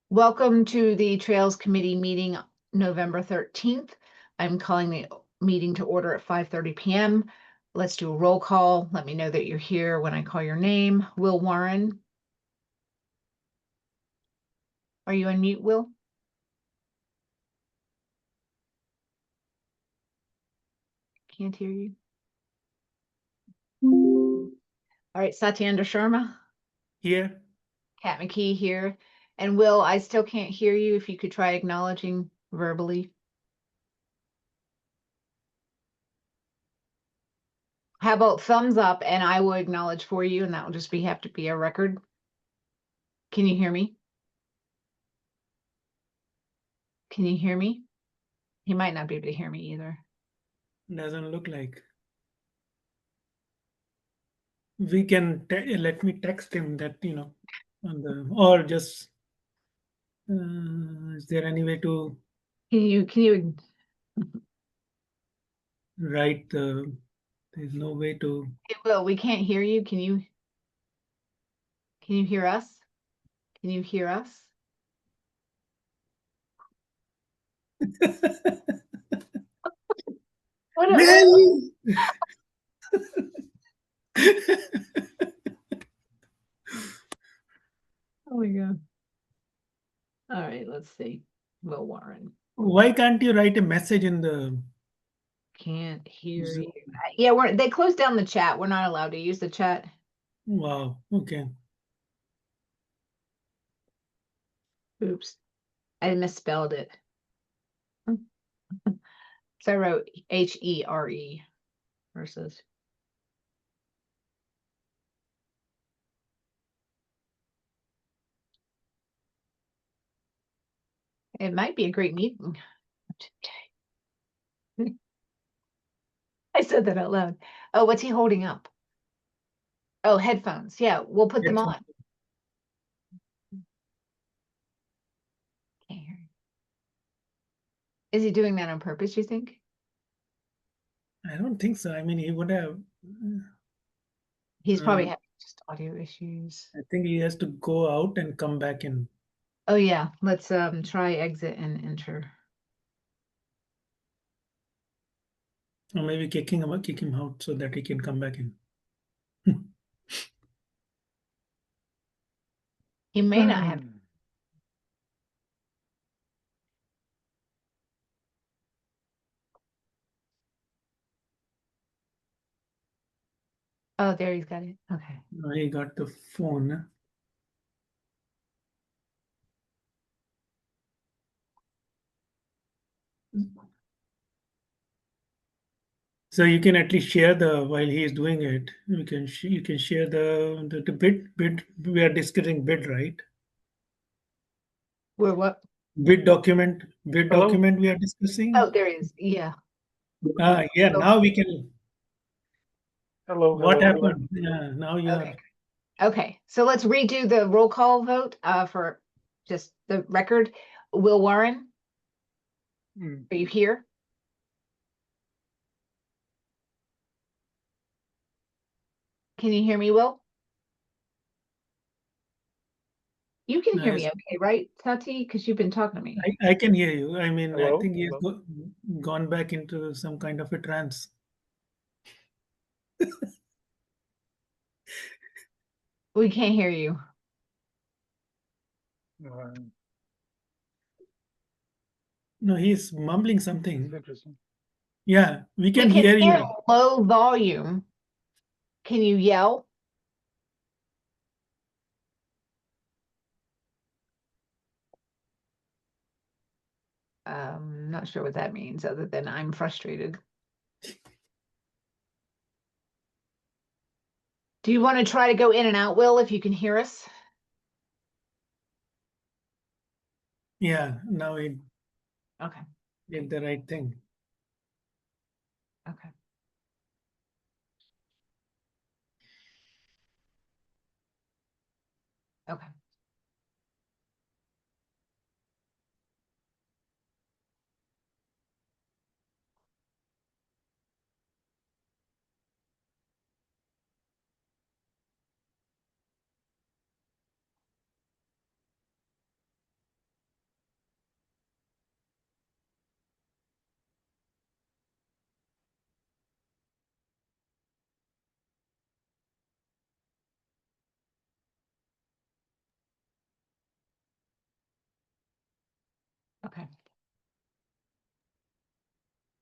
Welcome to the Trails Committee meeting November 13th. I'm calling the meeting to order at 5:30 p.m. Let's do a roll call. Let me know that you're here when I call your name. Will Warren. Are you on mute, Will? Can't hear you. All right, Satyendra Sharma. Here. Kat McKee here. And Will, I still can't hear you. If you could try acknowledging verbally. How about thumbs up and I will acknowledge for you, and that will just have to be a record. Can you hear me? Can you hear me? He might not be able to hear me either. Doesn't look like. We can let me text him that on the or just is there any way to Can you write the? There's no way to. Will, we can't hear you. Can you hear us? Can you hear us? What Well. Oh my God. All right, let's see. Will Warren. Why can't you write a message in the? Can't hear Zoom? you. Yeah, they closed down the chat. We're not allowed to use the chat. Wow. Okay. Oops. I misspelled it. So I wrote HERE versus. It might be a great meeting. I said that out loud. Oh, what's he holding up? Oh, headphones. Yeah, we'll put them on. Can't hear him. Is he doing that on purpose, you think? I don't think so. I mean, he would have. He's probably having just audio issues. I think he has to go out and come back in. Oh yeah, let's try exit and enter. Or maybe kick him out so that he can come back in. He may not have. Oh, there he's got it. Okay. Now he got the phone. So you can at least share the while he is doing it. You can share the bid. We are discussing bid, right? We're what? Bid document. Hello? We are discussing. Oh, there he is. Yeah. Yeah. Oh, Now we can. Hello, What hello. happened? Yeah. Now you okay. are. Okay. So let's redo the roll call vote for just the record. Will Warren, Mm. are you here? Can you hear me, Will? You can hear Nice. me okay, right, Tati? Because you've been talking to me. I can hear you. I mean, I Hello? think he's Hello? gone back into some kind of a trance. We can't hear you. No, he's mumbling something. It's interesting. Yeah, we can We can hear hear you. low volume. Can you yell? Not sure what that means other than I'm frustrated. Do you want to try to go in and out, Will, if you can hear us? Yeah, now he Okay. did the right thing. Okay. Okay.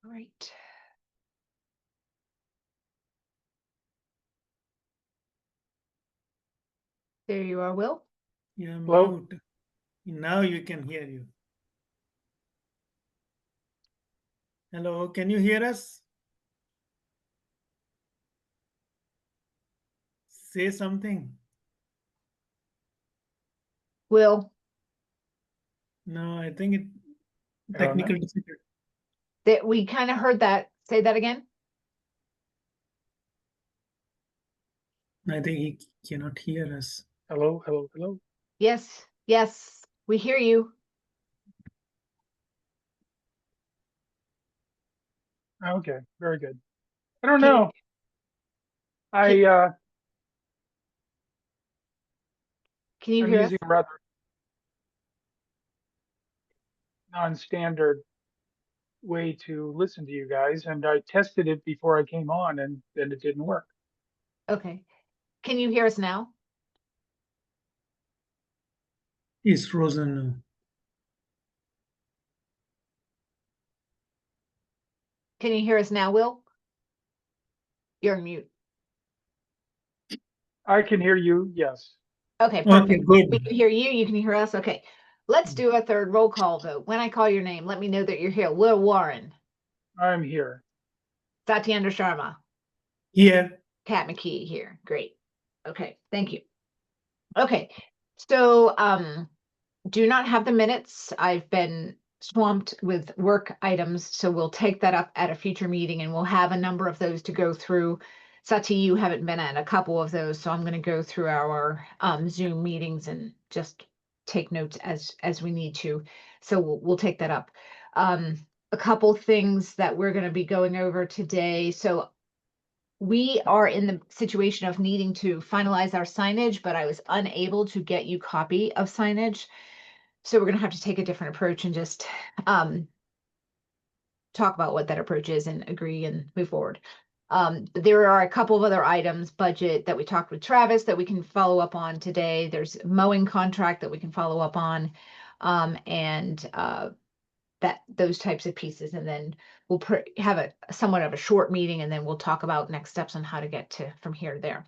All right. There you are, Will. Yeah, Hello? mute. Now you can hear you. Hello, can you hear us? Say something. Will, No, I think it I don't know. technical difficulty. that we kind of heard that. Say that again. I think he cannot hear us. Hello, hello, hello. Yes, yes, we hear you. Okay, very good. I don't Can you- know. I'm Can you hear us? using a rather non-standard way to listen to you guys, and I tested it before I came on, and then it didn't work. Okay. Can you hear us now? He's frozen now. Can you hear us now, Will? You're on mute. I can hear you, yes. Okay, Okay, perfect. good. We can hear you, you can hear us. Okay. Let's do a third roll call vote. When I call your name, let me know that you're here. Will Warren, I'm here. Satyendra Sharma, Here. Kat McKee here. Great. Okay, thank you. Okay, so do not have the minutes. I've been swamped with work items, so we'll take that up at a future meeting and we'll have a number of those to go through. Sati, you haven't been at a couple of those, so I'm going to go through our Zoom meetings and just take notes as we need to. So we'll take that up. A couple things that we're going to be going over today. So we are in the situation of needing to finalize our signage, but I was unable to get you copy of signage. So we're going to have to take a different approach and just talk about what that approach is and agree and move forward. There are a couple of other items, budget that we talked with Travis that we can follow up on today. There's mowing contract that we can follow up on, and that those types of pieces. And then we'll have a somewhat of a short meeting, and then we'll talk about next steps on how to get to from here to there.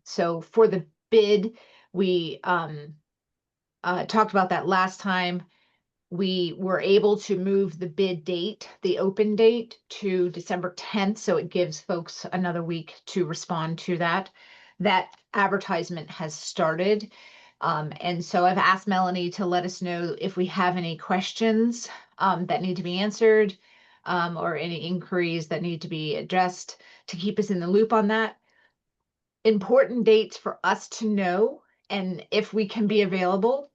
So for the bid, we talked about that last time. We were able to move the bid date, the open date, to December 10th. So it gives folks another week to respond to that. That advertisement has started. And so I've asked Melanie to let us know if we have any questions that need to be answered, or any inquiries that need to be addressed, to keep us in the loop on that. Important dates for us to know, and if we can be available,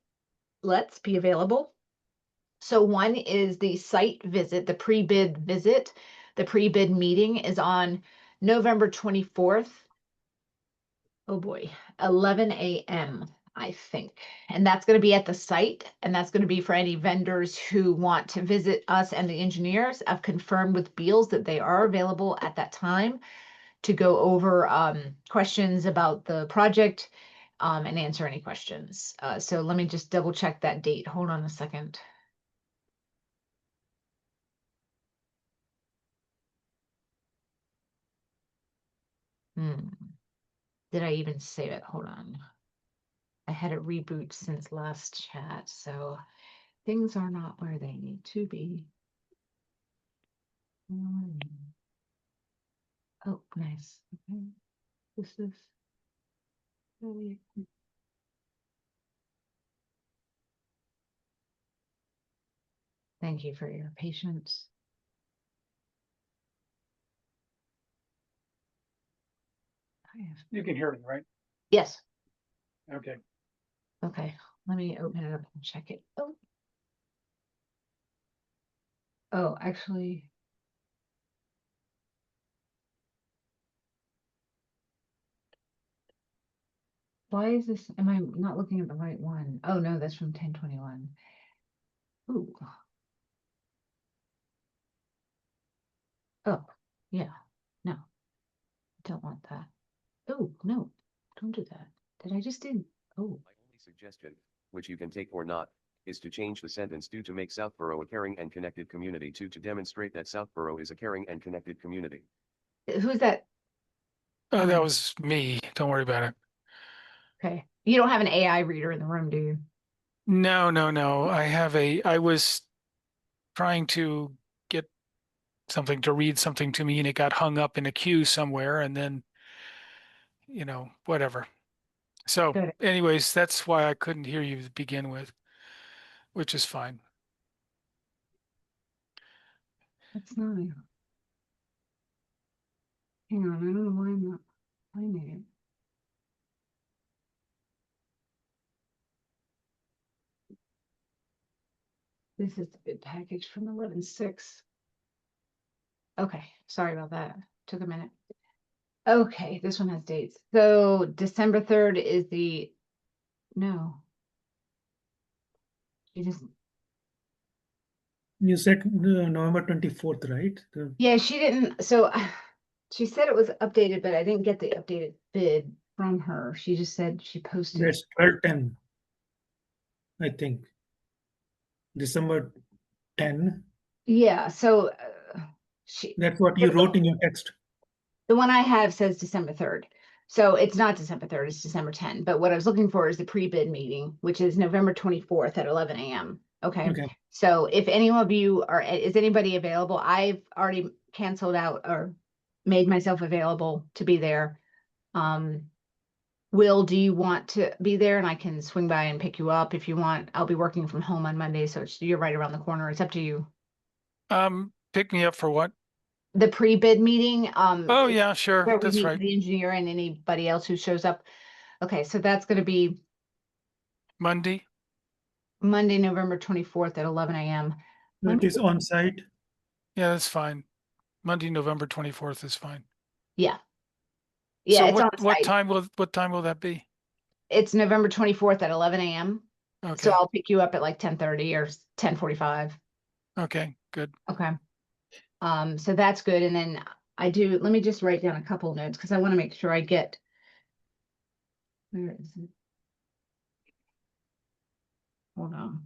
let's be available. So one is the site visit, the pre-bid visit. The pre-bid meeting is on November 24th. Oh boy, 11 a.m., I think. And that's going to be at the site. And that's going to be for any vendors who want to visit us and the engineers. I've confirmed with Beals that they are available at that time to go over questions about the project and answer any questions. So let me just double check that date. Hold on a second. Did I even save it? Hold on. I had it reboot since last chat, so things are not where they need to be. Oh, nice. Okay. This is really. Thank you for your patience. You can hear me, right? Yes. Okay. Okay. Let me open it up and check it. Oh. Oh, actually. Why is this? Am I not looking at the right one? Oh no, that's from 10/21. Ooh. Oh, yeah. No. Don't want that. Oh, no. Don't do that. Did I just do? Oh. My only suggestion, which you can take or not, is to change the sentence due to make Southborough a caring and connected community. 2, to demonstrate that Southborough is a caring and connected community. Who's that? That was me. Don't worry about it. Okay. You don't have an AI reader in the room, do you? No. I was trying to get something to read something to me and it got hung up in a queue somewhere and then, whatever. So Good. anyways, that's why I couldn't hear you to begin with, which is fine. That's not it. Hang on, I don't know why I'm not finding it. This is the bid package from 11/6. Okay, sorry about that. Took a minute. Okay, this one has dates. So December 3rd is no. You just, You said November 24th, right? yeah, she didn't, so she said it was updated, but I didn't get the updated bid from her. She just said she posted. That's 12/10, I think. December 10. Yeah, so That's what you wrote in your text. the one I have says December 3rd. So it's not December 3rd, it's December 10. But what I was looking for is the pre-bid meeting, which is November 24th at 11 a.m. Okay. Okay. So if any of you is anybody available? I've already canceled out or made myself available to be there. Will, do you want to be there? And I can swing by and pick you up if you want. I'll be working from home on Monday, so you're right around the corner. It's up to you. Pick me up for what? The pre-bid meeting. Oh yeah, sure. Where we That's meet right. the engineer and anybody else who shows up. Okay, so that's going to be Monday. Monday, November 24th at 11 a.m. It is on site. Yeah, that's fine. Monday, November 24th is fine. Yeah. Yeah, So it's on what site. what time will that be? It's November 24th at 11 a.m. Okay. So I'll pick you up at like 10:30 or 10:45. Okay, good. Okay. So that's good. And then let me just write down a couple of notes because I want to make sure I get, where is it? Hold on.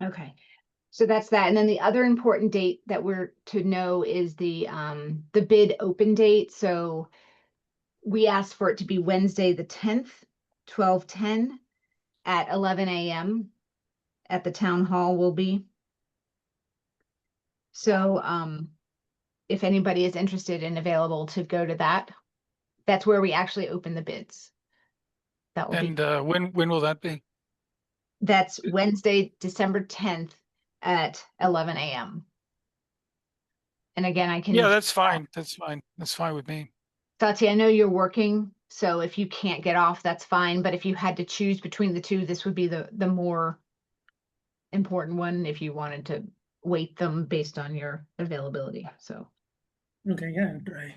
Okay. So that's that. And then the other important date that we're to know is the bid open date. So we asked for it to be Wednesday, the 10th, 12/10 at 11 a.m. at the town hall will be. So if anybody is interested and available to go to that, that's where we actually open the bids. That will And be, when will that be? that's Wednesday, December 10th at 11 a.m. And again, I can. Yeah, that's fine. That's fine. That's fine with me. Satya, I know you're working, so if you can't get off, that's fine. But if you had to choose between the two, this would be the more important one if you wanted to weight them based on your availability. So Okay, yeah, I'll try.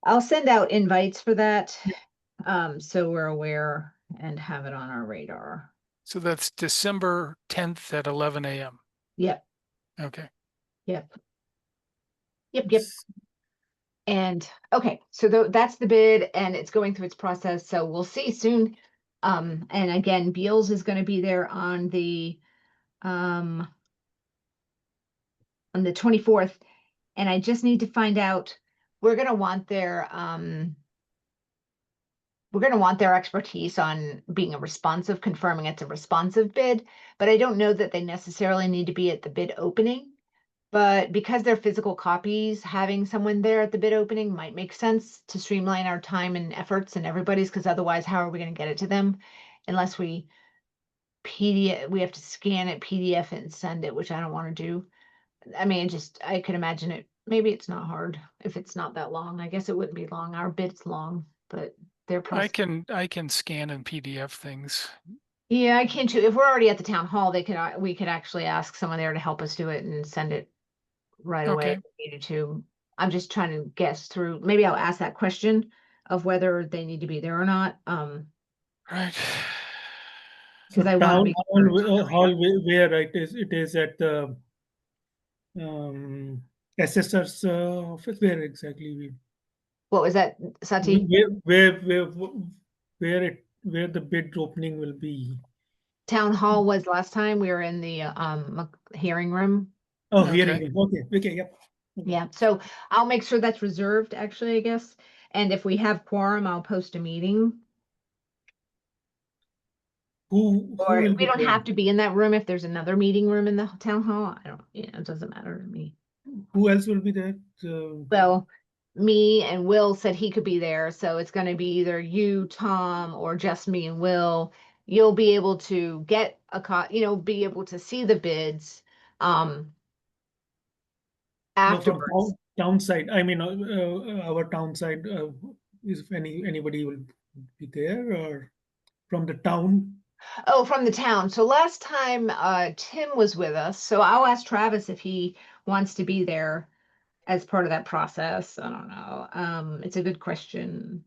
I'll send out invites for that, so we're aware and have it on our radar. So that's December 10th at 11 a.m. Yep, Okay. yep. And okay, so that's the bid and it's going through its process. So we'll see soon. And again, Beals is going to be there on the 24th. And I just need to find out, we're going to want their expertise on being a responsive, confirming it's a responsive bid, but I don't know that they necessarily need to be at the bid opening. But because they're physical copies, having someone there at the bid opening might make sense to streamline our time and efforts and everybody's, because otherwise, how are we going to get it to them? Unless we have to scan it, PDF it and send it, which I don't want to do. I mean, I could imagine it. Maybe it's not hard if it's not that long. I guess it wouldn't be long. Our bid's long, but they're I can scan and PDF things. Yeah, I can too. If we're already at the town hall, we could actually ask someone there to help us do it and send it right away Okay. if we needed to. I'm just trying to guess through, maybe I'll ask that question of whether they need to be there or not. Right. So 'Cause I wanna town make hall, sure it's covered. hall where it is at the assessor's office. Where exactly What was that, Sati? where the bid opening will be? Town hall was last time, we were in the, hearing room. Oh, Okay. hearing room. Okay, yep. Okay. Yeah, so I'll make sure that's reserved, actually, I guess. And if we have quorum, I'll post a meeting. Who Or will we be don't there? have to be in that room if there's another meeting room in the town hall. I don't, it doesn't matter to me. Who else will be there? Well, me and Will said he could be there, so it's gonna be either you, Tom, or just me and Will. You'll be able to get be able to see the bids, No, from afterwards. town side. I mean, our town side. Is anybody will be there or from the town? Oh, from the town. So last time, Tim was with us, so I'll ask Travis if he wants to be there as part of that process. I don't know. It's a good question.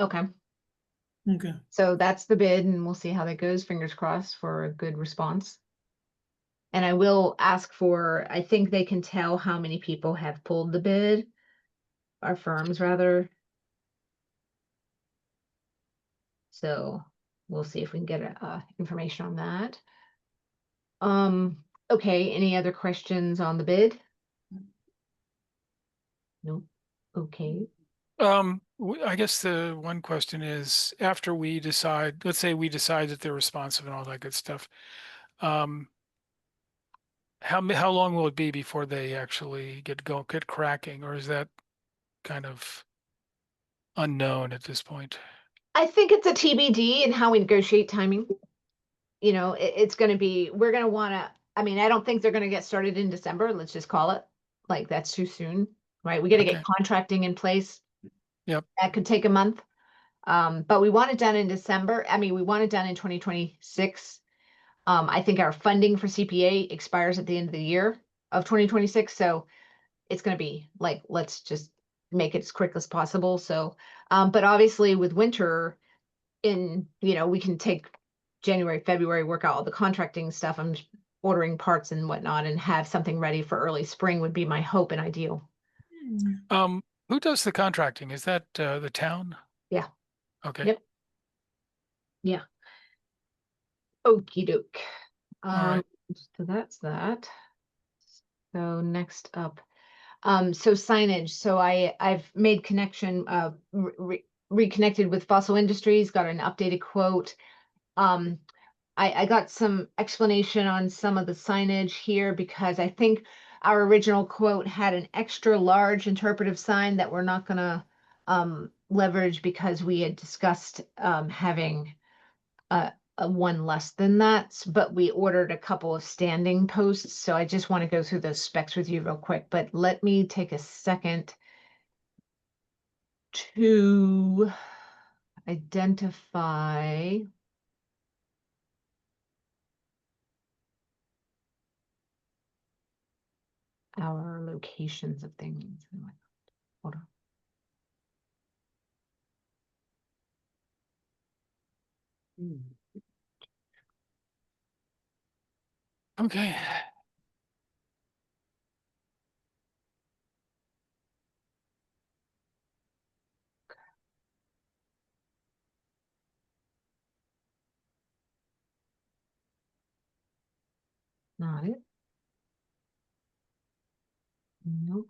Okay, Okay. so that's the bid and we'll see how that goes. Fingers crossed for a good response. And I will ask for, I think they can tell how many people have pulled the bid, our firms rather. So we'll see if we can get information on that. Okay, any other questions on the bid? Nope. Okay. I guess the one question is, after we decide, let's say we decide that they're responsive and all that good stuff, how long will it be before they actually get cracking, or is that kind of unknown at this point? I think it's a TBD in how we negotiate timing. It's gonna be, we're gonna wanna, I mean, I don't think they're gonna get started in December, let's just call it. Like, that's too soon, right? We gotta Okay. get contracting in place. Yep. That could take a month. But we want it done in December. I mean, we want it done in 2026. I think our funding for CPA expires at the end of the year of 2026, so it's gonna be like, let's just make it as quick as possible. So, but obviously with winter we can take January, February, work out all the contracting stuff. I'm ordering parts and whatnot and have something ready for early spring would be my hope and ideal. Who does the contracting? Is that the town? Yeah. Okay. Yep. Yeah. Okey doke. All right. So that's that. So next up, so signage. So I've made connection, reconnected with Fossil Industries, got an updated quote. I got some explanation on some of the signage here because I think our original quote had an extra large interpretive sign that we're not gonna leverage because we had discussed having a one less than that, but we ordered a couple of standing posts. So I just want to go through those specs with you real quick, but let me take a second to identify our locations of things. Hold on. Okay. Not it. Nope.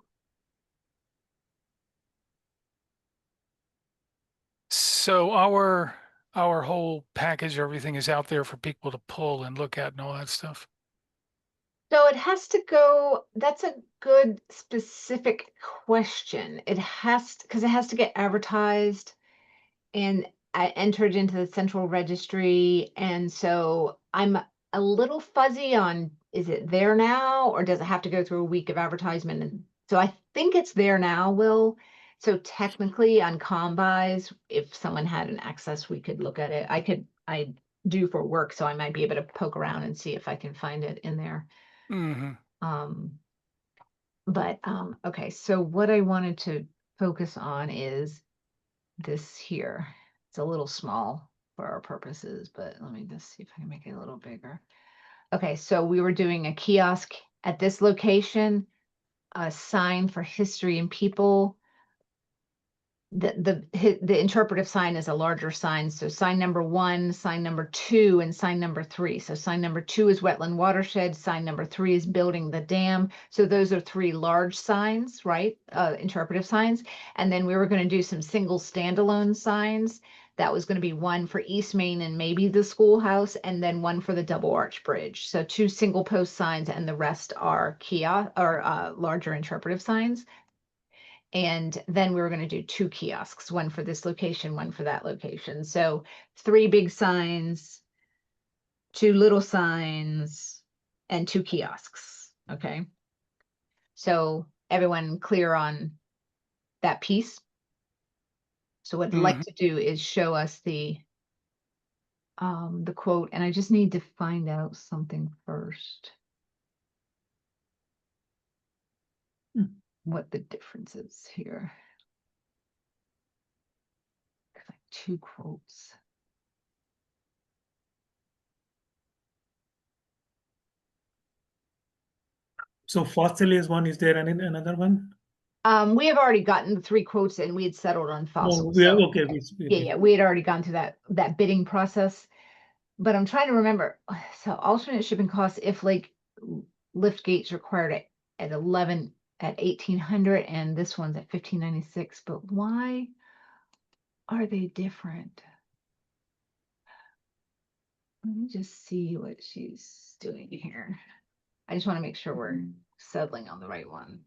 So our whole package, everything is out there for people to pull and look at and all that stuff. So it has to go, that's a good specific question. It has, because it has to get advertised and I entered into the central registry. And so I'm a little fuzzy on, is it there now or does it have to go through a week of advertisement? And so I think it's there now, Will. So technically on Combis, if someone had an access, we could look at it. I do for work, so I might be able to poke around and see if I can find it in there. Hmm. Okay, so what I wanted to focus on is this here. It's a little small for our purposes, but let me just see if I can make it a little bigger. Okay, so we were doing a kiosk at this location, a sign for history and people. The interpretive sign is a larger sign. So sign number 1, sign number 2, and sign number 3. So sign number 2 is wetland watershed. Sign number 3 is building the dam. So those are 3 large signs, right? Interpretive signs. And then we were going to do some single standalone signs. That was going to be one for East Main and maybe the schoolhouse, and then one for the Double Arch Bridge. So 2 single post signs, and the rest are larger interpretive signs. And then we were going to do 2 kiosks, one for this location, one for that location. So 3 big signs, 2 little signs, and 2 kiosks. Okay. So everyone clear on that piece? So what I'd like to do is show us the quote, and I just need to find out something first. What the difference is here. 2 quotes. So fossil is one. Is there another one? We have already gotten the 3 quotes and we had settled on fossil. Oh, we are So, okay. yeah, we had already gone through that bidding process. But I'm trying to remember. So alternate shipping costs if like lift gates required at 1800 and this one's at 1596. But why are they different? Let me just see what she's doing here. I just want to make sure we're settling on the right one.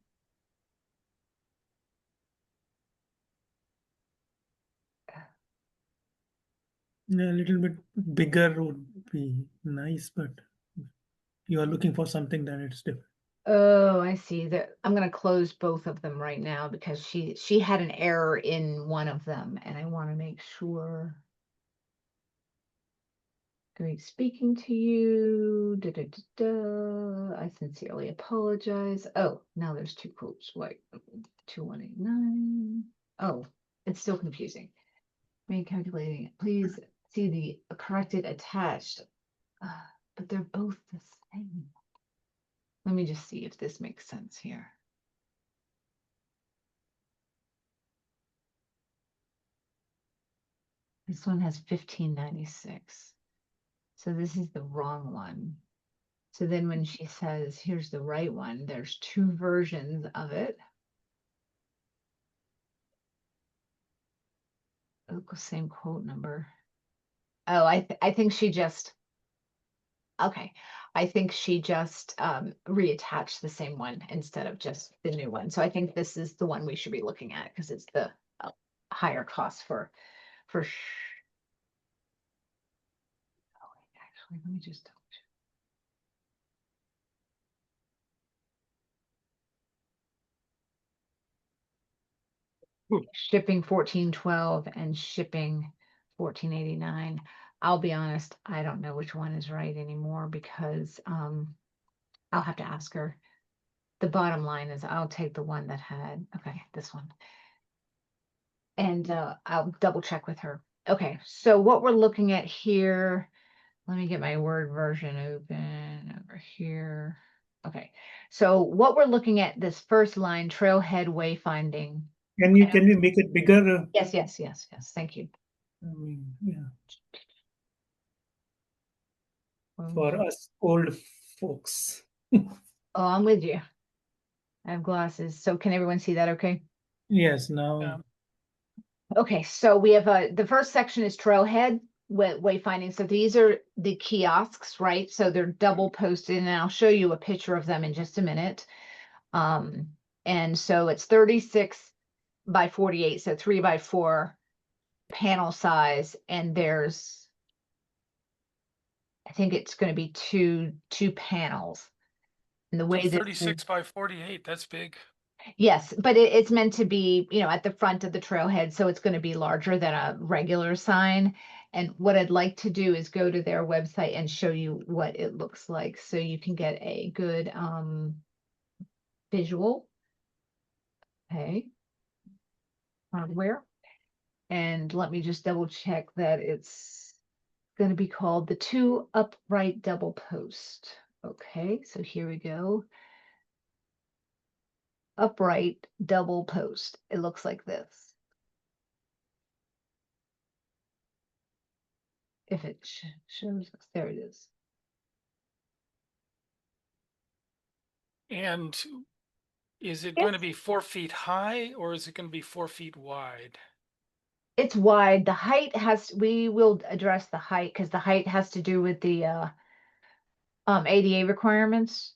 Yeah, a little bit bigger would be nice, but if you are looking for something, then it's different. Oh, I see that. I'm going to close both of them right now because she had an error in one of them and I want to make sure. Great speaking to you. Da, da, da, da. I sincerely apologize. Oh, now there's 2 quotes. What? 2189. Oh, it's still confusing. Me calculating it. Please see the corrected attached. But they're both the same. Let me just see if this makes sense here. This one has 1596. So this is the wrong one. So then when she says, here's the right one, there's 2 versions of it. Same quote number. Oh, I think she just, okay. I think she just reattached the same one instead of just the new one. So I think this is the one we should be looking at because it's the higher cost for actually, let me just double check. Shipping 1412 and shipping 1489. I'll be honest, I don't know which one is right anymore because I'll have to ask her. The bottom line is I'll take the one that had, okay, this one. And I'll double check with her. Okay, so what we're looking at here, let me get my Word version open over here. Okay, so what we're looking at, this first line, trailhead wayfinding. Can we make it bigger? Yes, thank you. Yeah. For us old folks. Oh, I'm with you. I have glasses. So can everyone see that okay? Yes, now. Yeah. Okay, so we have the first section is trailhead wayfinding. So these are the kiosks, right? So they're double posted, and I'll show you a picture of them in just a minute. And so it's 36 by 48, so 3 by 4 panel size, and there's, I think it's going to be two panels. And the way that 36 by 48, that's big. Yes, but it's meant to be, at the front of the trailhead, so it's going to be larger than a regular sign. And what I'd like to do is go to their website and show you what it looks like, so you can get a good visual. Okay. Hardware. And let me just double check that it's going to be called the 2 upright double post. Okay, so here we go. Upright double post. It looks like this. If it shows us, there it is. And is it Yes. going to be 4 feet high or is it going to be 4 feet wide? It's wide. The height we will address the height because the height has to do with the ADA requirements.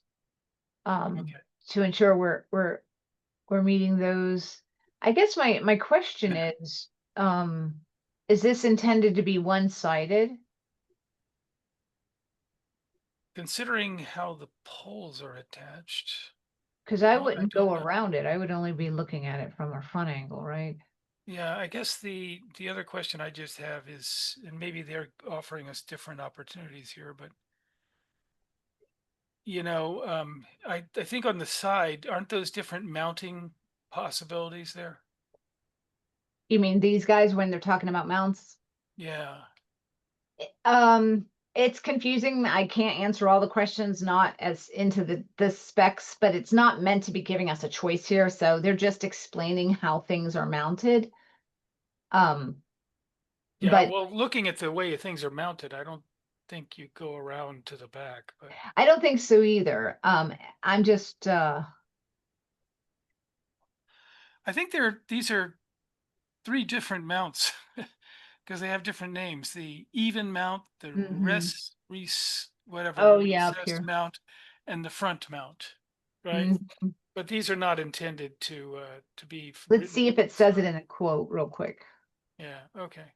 Okay. To ensure we're meeting those. I guess my question is this intended to be one-sided? Considering how the poles are attached. Because I Well, I wouldn't don't go know. around it. I would only be looking at it from a front angle, right? Yeah, I guess the other question I just have is, and maybe they're offering us different opportunities here, but I think on the side, aren't those different mounting possibilities there? You mean these guys when they're talking about mounts? Yeah. It's confusing. I can't answer all the questions, not as into the specs, but it's not meant to be giving us a choice here. So they're just explaining how things are mounted. Yeah, But well, looking at the way things are mounted, I don't think you go around to the back, but I don't think so either. I'm just I think these are 3 different mounts because they have different names. The even mount, the Mhm. Oh, yeah, up recessed here. mount, and the front mount, right? Mhm. But these are not intended to be Let's written see if it says it in a quote real quick. Yeah, okay.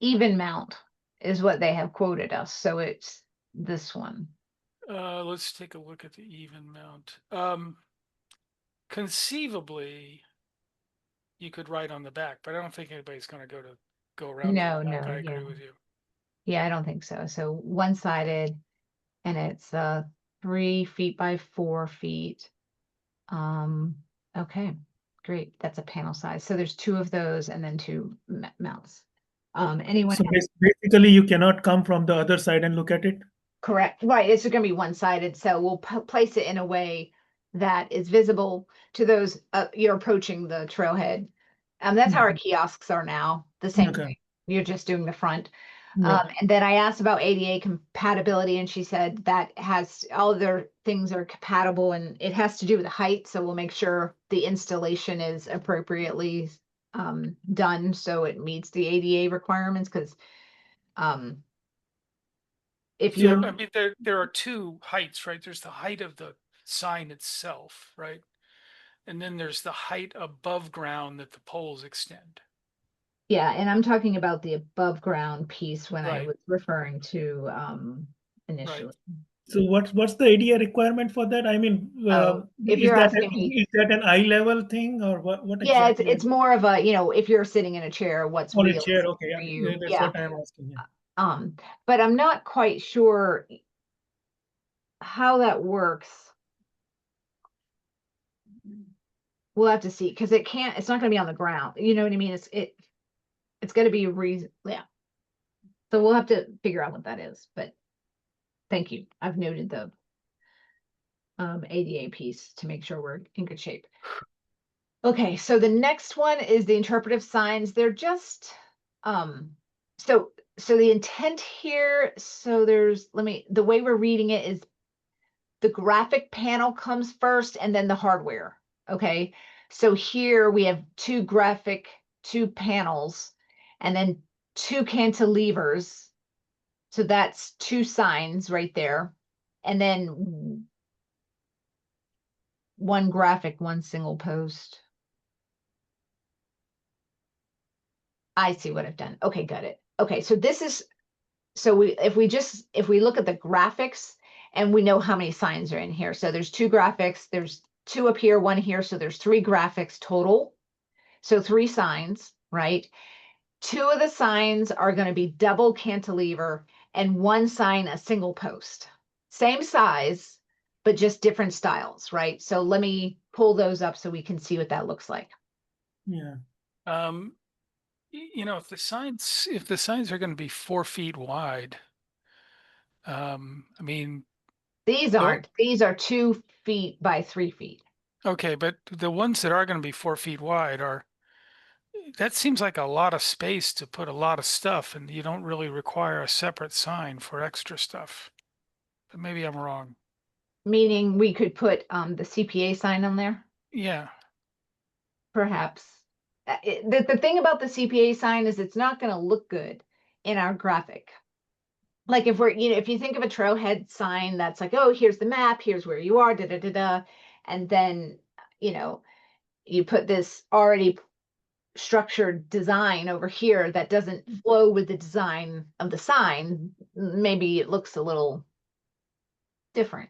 Even mount is what they have quoted us. So it's this one. Let's take a look at the even mount. Conceivably, you could write on the back, but I don't think anybody's going to go around to No, the back. no, I yeah. agree with you. Yeah, I don't think so. So one-sided, and it's 3 feet by 4 feet. Okay, great. That's a panel size. So there's 2 of those and then 2 mounts. Anyone So basically, you cannot come from the other side and look at it. correct? Right, it's going to be one-sided. So we'll place it in a way that is visible to those you're approaching the trailhead. That's how our kiosks are now. The same Okay. thing. You're just doing the front. Yeah. And then I asked about ADA compatibility, and she said that all of their things are compatible, and it has to do with the height. So we'll make sure the installation is appropriately done so it meets the ADA requirements. Because if Yeah, you I mean, there are 2 heights, right? There's the height of the sign itself, right? And then there's the height above ground that the poles extend. yeah, and I'm talking about the above ground piece when I Right. was referring to initially. So what's the ADA requirement for that? I mean, If you're asking me, is that an eye level thing or what yeah, exactly? it's more of a, if you're sitting in a chair, what's On a chair, realistic okay, for yeah, you? that's Yeah. what I'm asking. Yeah. But I'm not quite sure how that works. We'll have to see, because it's not gonna be on the ground. You know what I mean? It's gonna be yeah. So we'll have to figure out what that is, but thank you. I've noted the ADA piece to make sure we're in good shape. Okay, so the next one is the interpretive signs. They're just so the intent here, so the way we're reading it is the graphic panel comes first and then the hardware. Okay, so here we have 2 panels and then 2 cantilevers. So that's 2 signs right there. And then 1 graphic, 1 single post. I see what I've done. Okay, got it. Okay, so if we look at the graphics and we know how many signs are in here. So there's 2 graphics, there's two up here, one here, so there's 3 graphics total. So 3 signs, right? 2 of the signs are going to be double cantilever and 1 sign a single post. Same size, but just different styles, right? So let me pull those up so we can see what that looks like. Yeah. You know, if the signs are going to be 4 feet wide, I mean, These aren't, these are 2 feet by 3 feet. okay, but the ones that are going to be 4 feet wide that seems like a lot of space to put a lot of stuff, and you don't really require a separate sign for extra stuff. But maybe I'm wrong. Meaning we could put the CPA sign on there, Yeah. perhaps. The thing about the CPA sign is it's not going to look good in our graphic. Like if we're, if you think of a trailhead sign, that's like, oh, here's the map, here's where you are, da da da da. And then, you put this already structured design over here that doesn't flow with the design of the sign. Maybe it looks a little different.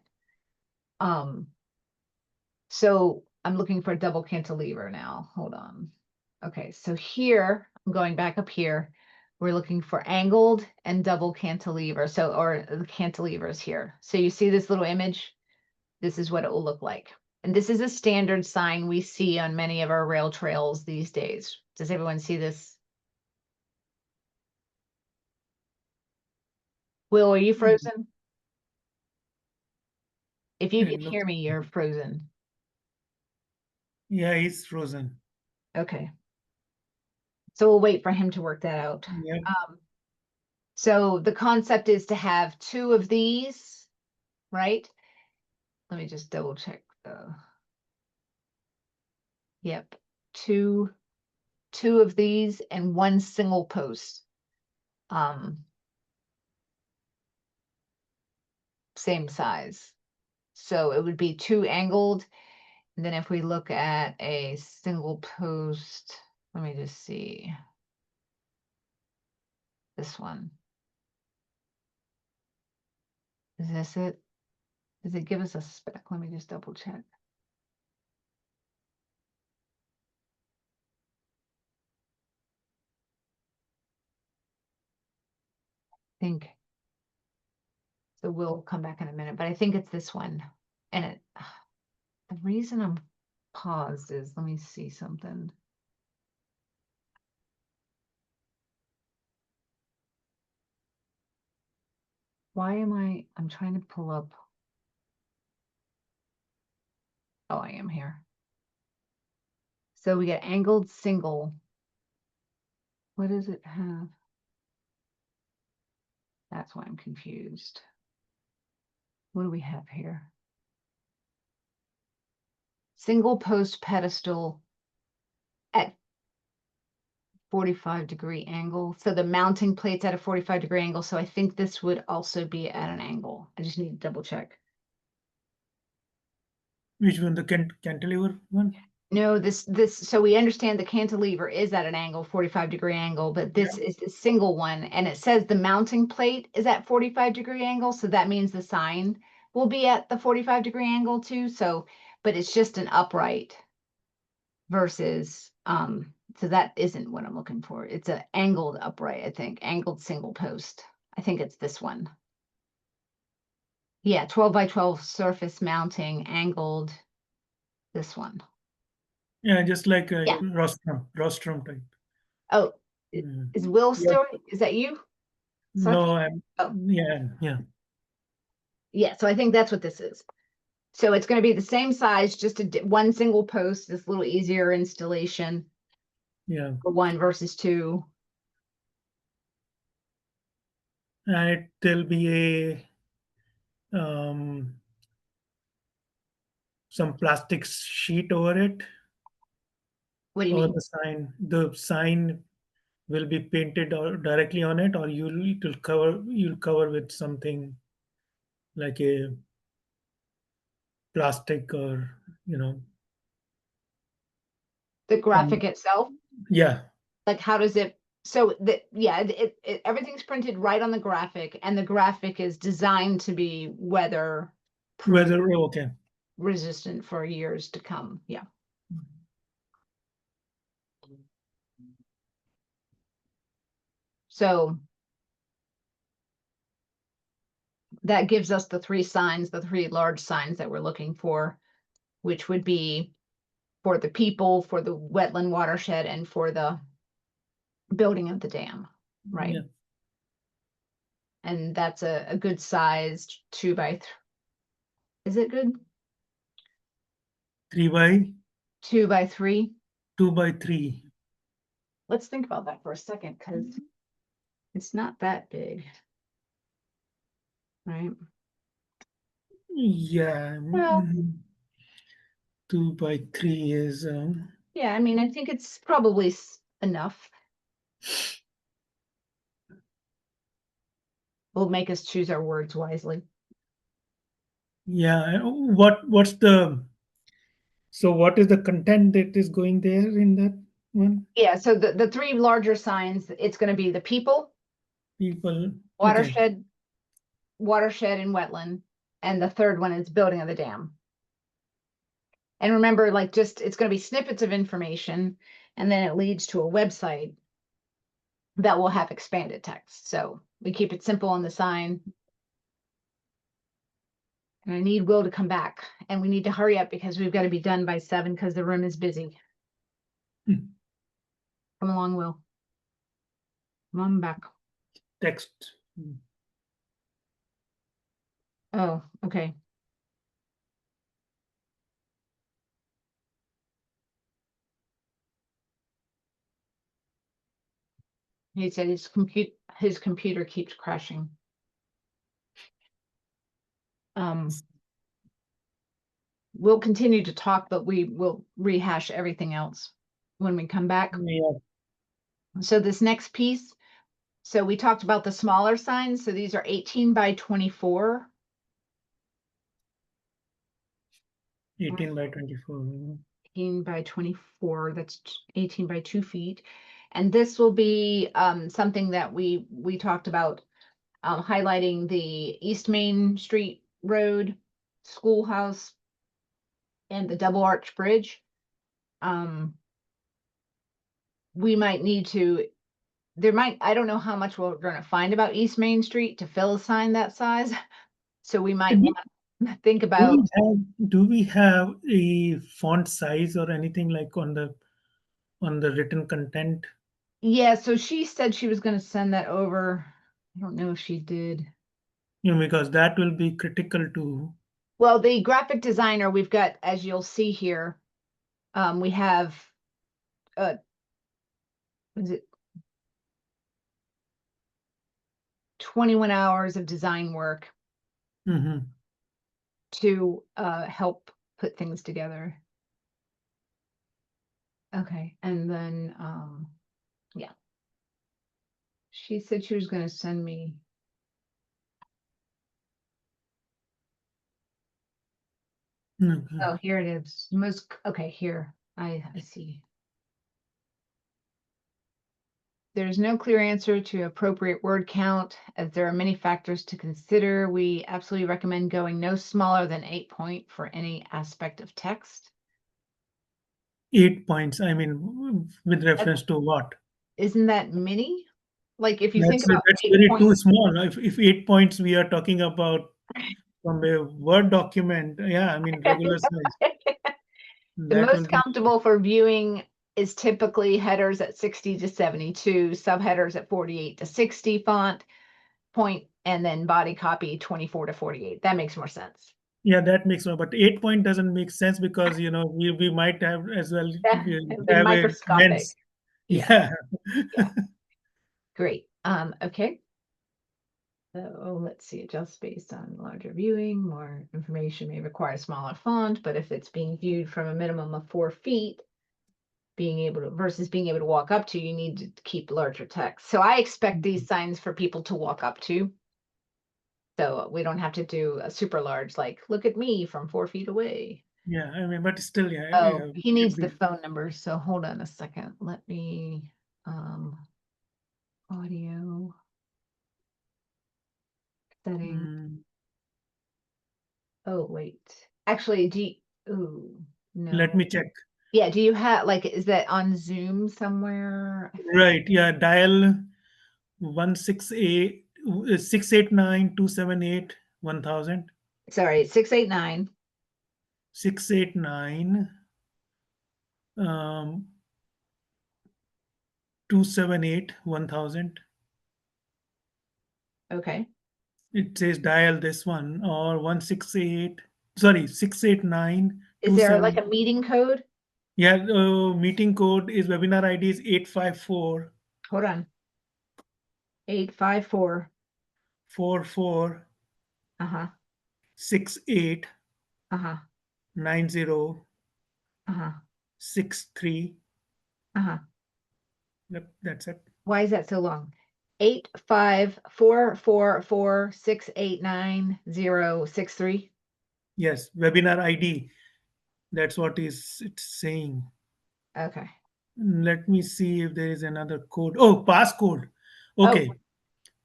So I'm looking for a double cantilever now. Hold on. Okay, so here, I'm going back up here. We're looking for angled and double cantilever. So, or the cantilevers here. So you see this little image? This is what it will look like. And this is a standard sign we see on many of our rail trails these days. Does everyone see this? Will, are you frozen? If you It can hear looks- me, you're frozen. Yeah, he's frozen. Okay. So we'll wait for him to work that out. Yeah. So the concept is to have 2 of these, right? Let me just double check the. Yep, two of these and 1 single post. Same size. So it would be 2 angled. And then if we look at a single post, let me just see. This one. Is this it? Does it give us a spec? Let me just double check. Think. So we'll come back in a minute, but I think it's this one. And the reason I'm paused is, let me see something. Why am I'm trying to pull up. Oh, I am here. So we get angled single. What does it have? That's why I'm confused. What do we have here? Single post pedestal at 45-degree angle. So the mounting plate's at a 45-degree angle. So I think this would also be at an angle. I just need to double check. Which one? The cantilever one? No, so we understand the cantilever is at an angle, 45-degree angle, but this is the single one. And it says the mounting plate is at 45-degree angle. So that means the sign will be at the 45-degree angle too. So, but it's just an upright versus, so that isn't what I'm looking for. It's an angled upright, I think, angled single post. I think it's this one. Yeah, 12 by 12 surface mounting, angled, this one. Yeah, just like a Yeah. rostrum type. Oh, Mm. is Will Yeah. still, is that you? No, I'm, Oh. yeah. Yeah, so I think that's what this is. So it's going to be the same size, just one single post, this little easier installation Yeah. for 1 versus 2. And there'll be some plastic sheet over it, What do you or mean? the sign will be painted or directly on it, or you'll cover with something like a plastic, or The graphic itself? yeah. Like how does it, so everything's printed right on the graphic, and the graphic is designed to be weather. Okay. resistant for years to come. Yeah. So that gives us the three signs, the three large signs that we're looking for, which would be for the people, for the wetland watershed, and for the building of the dam, right? Yeah. And that's a good sized 2x3. Is it good? 3 by 2x3. 2 by 3. Let's think about that for a second, because it's not that big. Right? Yeah. Well- 2 by 3 is Yeah, I mean, I think it's probably enough. Will make us choose our words wisely. yeah. What's so what is the content that is going there in that one? Yeah, so the three larger signs, it's going to be the people, People. Okay. watershed and wetland, and the third one is building of the dam. And remember, like, just it's going to be snippets of information, and then it leads to a website that will have expanded text. So we keep it simple on the sign. And I need Will to come back, and we need to hurry up because we've got to be done by 7 because the room is busy. Hmm. Come along, Will. Come on back. Text. Oh, okay. He said his computer keeps crashing. We'll continue to talk, but we will rehash everything else when we come back. Yeah. So this next piece, so we talked about the smaller signs. So these are 18 by 24. 18 by 24. 18 by 24, that's 18 by 2 feet. And this will be something that we talked about, highlighting the East Main Street Road, schoolhouse, and the double arch bridge. We might need to, I don't know how much we're going to find about East Main Street to fill a sign that size. So we might want to think about, Do we have a font size or anything like on the written content? yeah, so she said she was going to send that over. I don't know if she did. Because that will be critical to. Well, the graphic designer we've got, as you'll see here, we have, is it 21 hours of design work Mhm. to help put things together. Okay, and then, yeah. She said she was going to send me. Okay. Oh, here it is. Okay, here. I see. There's no clear answer to appropriate word count, as there are many factors to consider. We absolutely recommend going no smaller than 8 point for any aspect of text. 8 points. I mean, with reference to what? Isn't that many? Like, if you think about That's 8 very too points, small. If 8 points we are talking about from a Word document, yeah, I mean regular size. the That will most be comfortable for viewing is typically headers at 60 to 72, subheaders at 48 to 60 font point, and then body copy 24 to 48. That makes more sense. yeah, that makes no. But 8 point doesn't make sense because we might have as well Yeah, it would be have a microscopic. comments. Yeah. Yeah. Great. Okay. So let's see, adjust based on larger viewing, more information may require a smaller font, but if it's being viewed from a minimum of 4 feet, versus being able to walk up to, you need to keep larger text. So I expect these signs for people to walk up to. So we don't have to do a super large, like, look at me from 4 feet away. Yeah, I mean, but still, yeah. Oh, he needs should the be- phone number. So hold on a second. Let me, audio setting. Mm, Oh, wait. Actually, ooh, no. Let me check. Yeah, do you have, like, is that on Zoom somewhere? Right, yeah, dial 168 689-278-1000. Sorry, 689. 689 278-1000. Okay. It says dial this one or 168, sorry, 689 Is there like 27. a meeting code? Yeah, meeting code is webinar ID is 854 Hold on. 854. 44 Uh-huh. 68 Uh-huh. 90 Uh-huh. 63. Uh-huh. Yep, that's it. Why is that so long? 85444689063. Yes, webinar ID. That's what is it's saying. Okay. Let me see if there is another code. Oh, passcode. Oh, Okay, oops,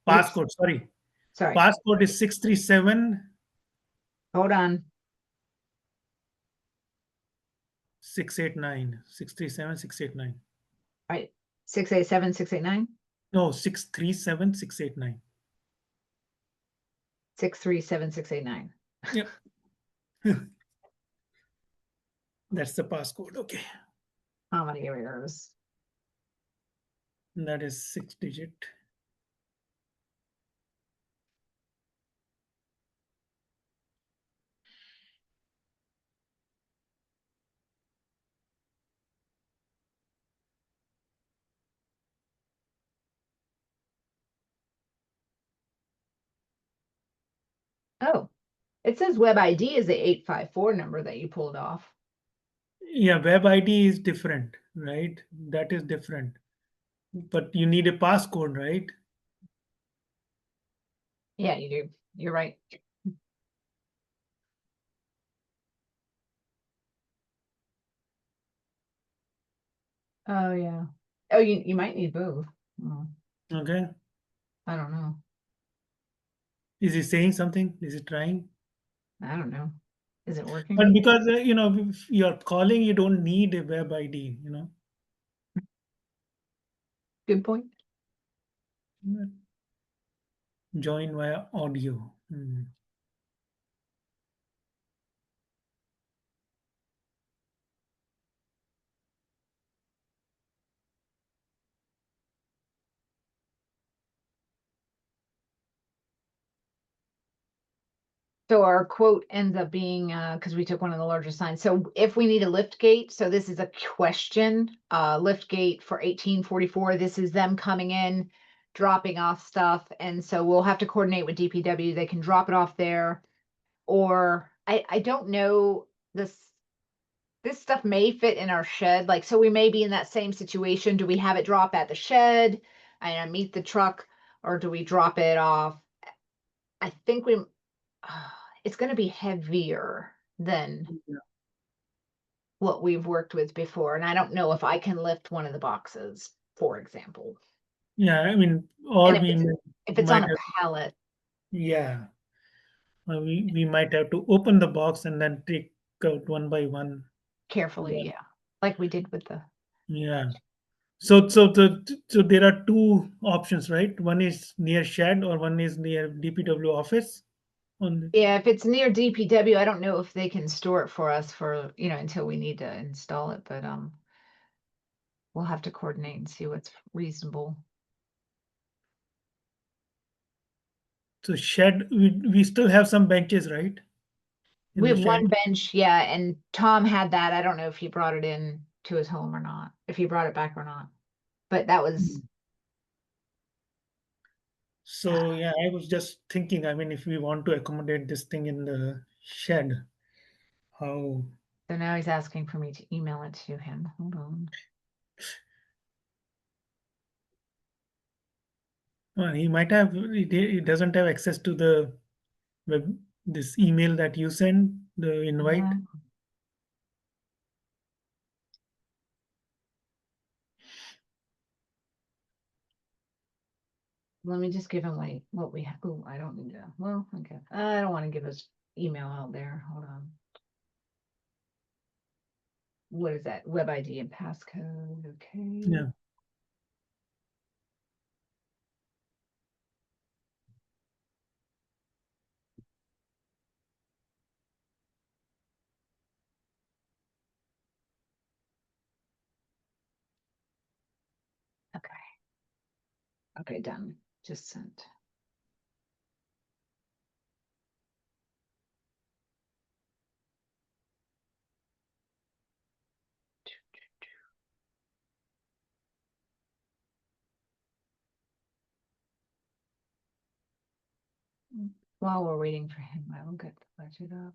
passcode. Sorry, sorry. passcode is 637 Hold on. 689. 637 689. All right. 687, 689, No, 637 689. 637, 689. Yep. That's the passcode. Okay. How many errors? That is 6 digit. Oh, it says web ID is the 854 number that you pulled off. Yeah, web ID is different, right? That is different. But you need a passcode, right? Yeah, you do. You're right. Oh, yeah. Oh, you might need both. Oh, Okay. I don't know. Is he saying something? Is he trying? I don't know. Is it working? But because, if you're calling, you don't need a web ID. Good point. Join via audio. So our quote ends up being, because we took one of the larger signs. So if we need a lift gate, so this is a question, lift gate for 1844. This is them coming in, dropping off stuff. And so we'll have to coordinate with DPW. They can drop it off there. Or I don't know, this stuff may fit in our shed. Like, so we may be in that same situation. Do we have it drop at the shed and meet the truck, or do we drop it off? I think it's going to be heavier than Yeah. what we've worked with before. And I don't know if I can lift one of the boxes, for example. Yeah, I mean, or And if it's might on a have, pallet, yeah, we might have to open the box and then take out one by one. carefully, yeah, like we did with the. Yeah. So there are two options, right? One is near shed or one is near DPW office. Yeah, if it's near DPW, I don't know if they can store it for us for, until we need to install it, but we'll have to coordinate and see what's reasonable. So shed, we still have some benches, right? In We the have shed. one bench, yeah, and Tom had that. I don't know if he brought it in to his home or not, if he brought it back or not. But that was, So yeah, I was just thinking, I mean, if we want to accommodate this thing in the shed, how? so now he's asking for me to email it to him. Hold on. Well, he might have, he doesn't have access to the web, this email that you send, the invite. Yeah. Let me just give him what we have. Oh, I don't need to. Well, okay. I don't want to give his email out there. Hold on. what is that? Web ID and passcode, okay. Yeah. Okay. Okay, done. Just sent. While we're waiting for him, I will get the budget up.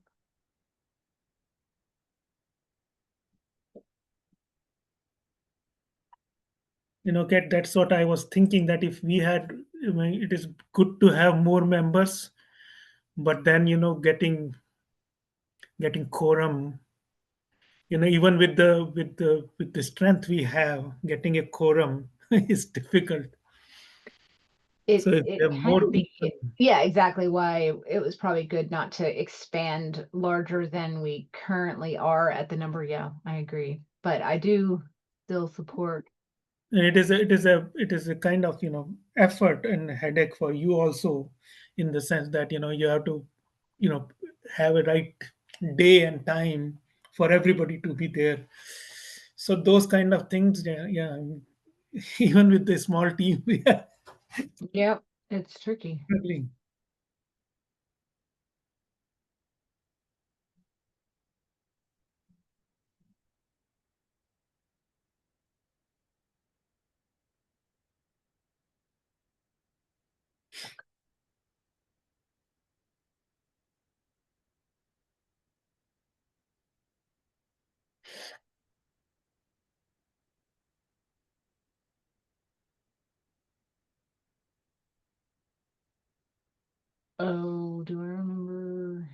Kat, that's what I was thinking, that if we had, I mean, it is good to have more members, but then, getting quorum, even with the strength we have, getting a quorum is difficult. So if It there are more can be, people, yeah, exactly why it was probably good not to expand larger than we currently are at the number. Yeah, I agree. But I do still support. and it is a kind of effort and headache for you also, in the sense that you have to you know have a right day and time for everybody to be there. So those kind of things, yeah, yeah. Even with the small team, we are Yep, it's tricky. struggling. Oh, do I remember?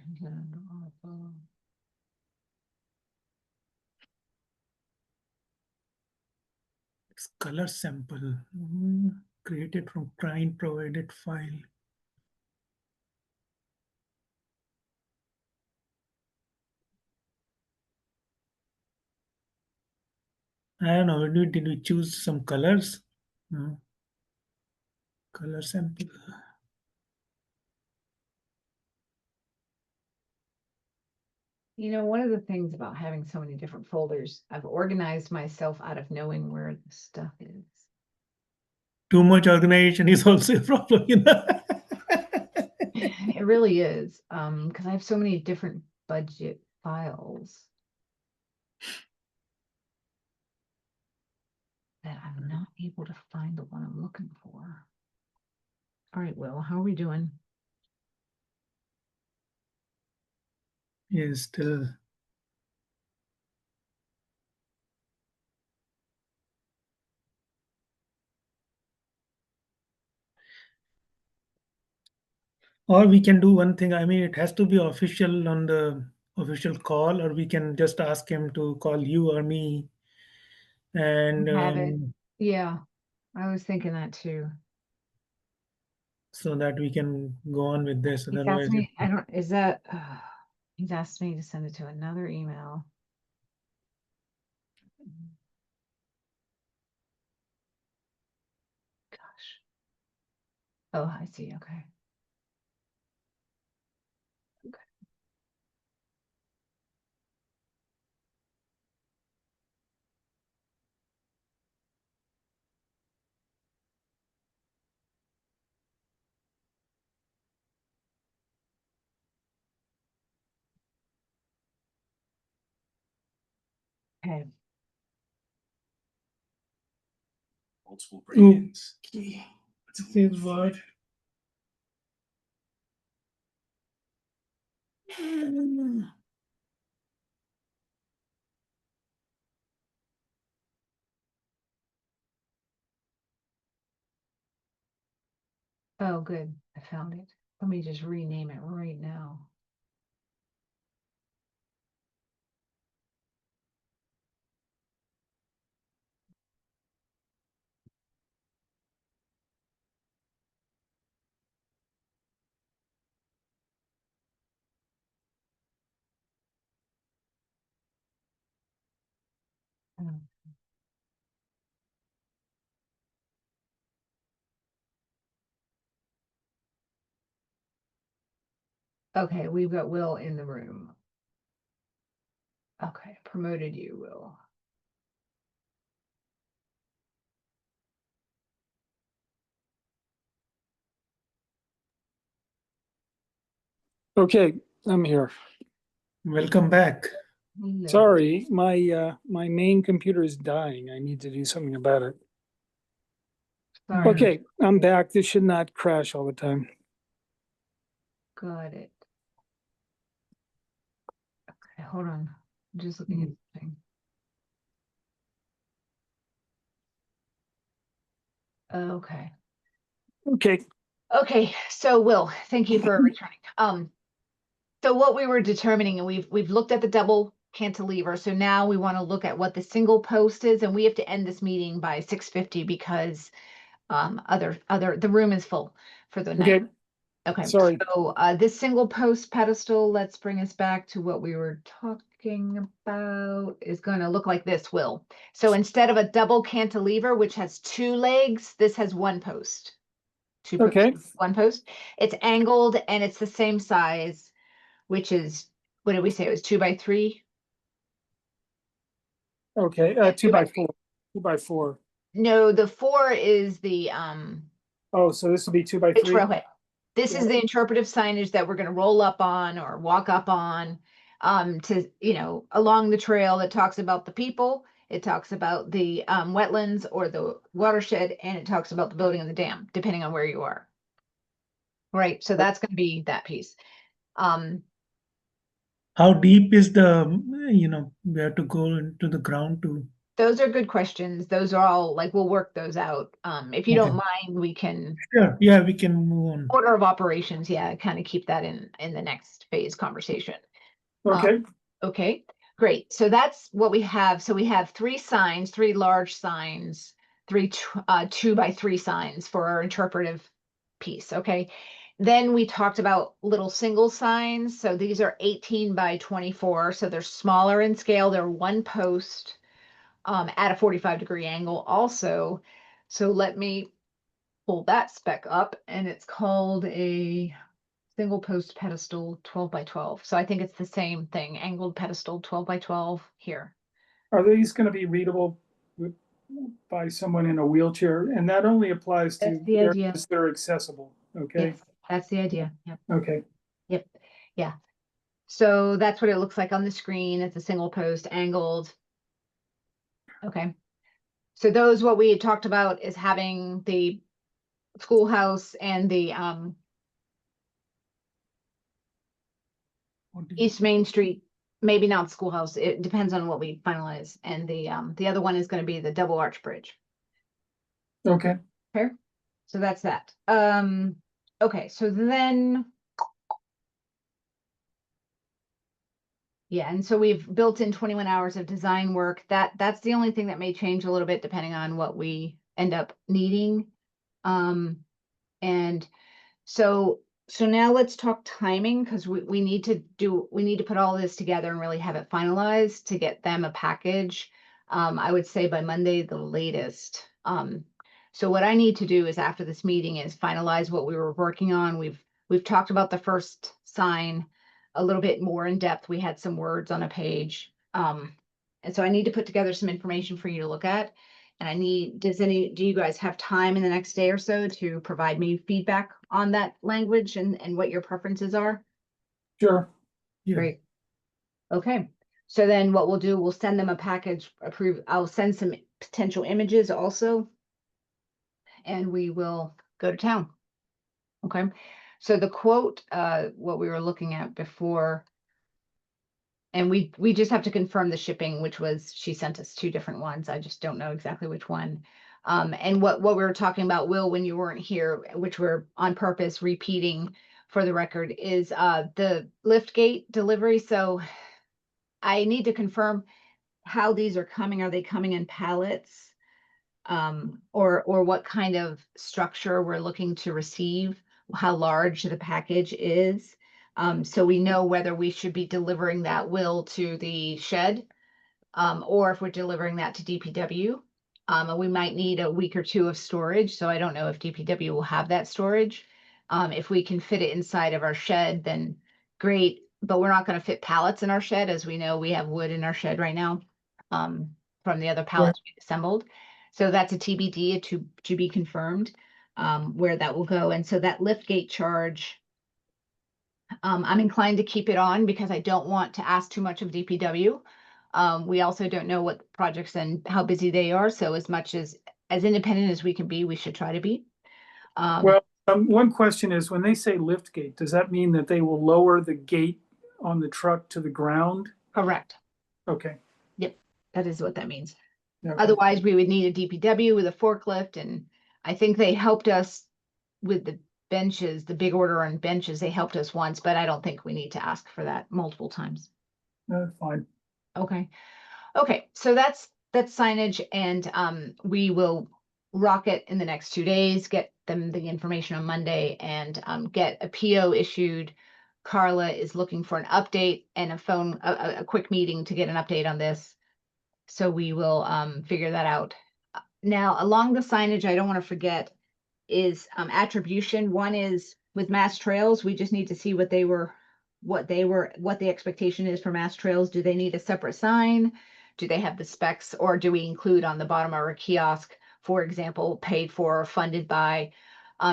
It's color sample, created from client provided file. I don't know. Did we choose some colors? No. Color sample. One of the things about having so many different folders, I've organized myself out of knowing where the stuff is. Too much organization is also a problem. It really is, because I have so many different budget files that I'm not able to find the one I'm looking for. All right, Will, how are we doing? Is still. Or we can do one thing. I mean, it has to be official on the official call, or we can just ask him to call you or me, and Have it. Yeah, I was thinking that too. so that we can go on with this. He's asked Otherwise, me, I don't, is that, he's asked me to send it to another email. Gosh. Oh, I see, okay. Okay, Multiple break-ins. okay. This is what. oh, good, I found it. Let me just rename it right now. Okay, we've got Will in the room. Okay, promoted you, Will. Okay, I'm here. Welcome back. Hello. Sorry, my main computer is dying. I need to do something about it. Sorry. Okay, I'm back. This should not crash all the time. Got it. Okay, hold on. I'm just looking at the thing. Okay. Okay, Okay, so Will, thank you for returning. So what we were determining, and we've looked at the double cantilever, so now we want to look at what the single post is, and we have to end this meeting by 6:50 because the room is full for the night. okay, Okay, sorry. so this single post pedestal, let's bring us back to what we were talking about, is going to look like this, Will. So instead of a double cantilever, which has 2 legs, this has 1 post. 2 posts, Okay, 1 post. It's angled and it's the same size, which is, what did we say? It was 2 by 3? okay, 2x4, 2x4. No, the 4 is the Oh, so this will be 2x3? trailhead. This is the interpretive signage that we're going to roll up on or walk up on to, along the trail that talks about the people. It talks about the wetlands or the watershed, and it talks about the building of the dam, depending on where you are. Right. So that's going to be that piece. How deep is the, we have to go into the ground to, Those are good questions. Those are all like, we'll work those out. If you don't Okay. mind, we can sure, yeah, we can move on. order of operations. Yeah, kind of keep that in the next phase conversation. Okay, Okay, great. So that's what we have. So we have 3 signs, 3 large signs, 2 by 3 signs for our interpretive piece. Okay. Then we talked about little single signs. So these are 18 by 24. So they're smaller in scale. They're 1 post at a 45-degree angle also. So let me pull that spec up, and it's called a single post pedestal 12 by 12. So I think it's the same thing, angled pedestal 12 by 12 here. are these going to be readable by someone in a wheelchair? And that only applies to That's the idea. areas that are accessible, okay? Yes, that's the idea. Yep. Okay, Yep. Yeah. So that's what it looks like on the screen. It's a single post angled. Okay. So those, what we had talked about is having the schoolhouse and the What did- East Main Street, maybe not schoolhouse. It depends on what we finalize. And the other one is going to be the double arch bridge. okay. Okay. So that's that. Okay, so then. Yeah, and so we've built in 21 hours of design work. That's the only thing that may change a little bit depending on what we end up needing. And so now let's talk timing, because we need to put all this together and really have it finalized to get them a package. I would say by Monday, the latest. So what I need to do is, after this meeting, is finalize what we were working on. We've talked about the first sign a little bit more in depth. We had some words on a page. And so I need to put together some information for you to look at. And do you guys have time in the next day or so to provide me feedback on that language and what your preferences are? Sure. Yeah. Great. Okay. So then what we'll do, we'll send them a package approved. I'll send some potential images also, and we will go to town. Okay. So the quote, what we were looking at before, and we just have to confirm the shipping, which was, she sent us 2 different ones. I just don't know exactly which one. And what we were talking about, Will, when you weren't here, which we're on purpose repeating for the record, is the lift gate delivery. So I need to confirm how these are coming. Are they coming in pallets? Or what kind of structure we're looking to receive, how large the package is. So we know whether we should be delivering that, Will, to the shed, or if we're delivering that to DPW. And we might need a week or 2 of storage. So I don't know if DPW will have that storage. If we can fit it inside of our shed, then great, but we're not gonna fit pallets in our shed. As we know, we have wood in our shed right now, from the other pallets we assembled. So that's a TBD, to be confirmed, where that will go. And so that lift gate charge, I'm inclined to keep it on because I don't want to ask too much of DPW. We also don't know what projects and how busy they are. So as much as independent as we can be, we should try to be. Well, one question is, when they say lift gate, does that mean that they will lower the gate on the truck to the ground? Correct. Okay. That is what that means. Okay. Otherwise, we would need a DPW with a forklift, and I think they helped us with the benches, the big order on benches. They helped us once, but I don't think we need to ask for that multiple times. Fine. Okay. Okay, so that's signage, and we will rock it in the next 2 days, get them the information on Monday, and get a PO issued. Carla is looking for an update and a quick meeting to get an update on this. So we will figure that out. Now, along the signage, I don't want to forget is attribution. One is with Mass Trails. We just need to see what the expectation is for Mass Trails. Do they need a separate sign? Do they have the specs, or do we include on the bottom of our kiosk, for example, paid for or funded by?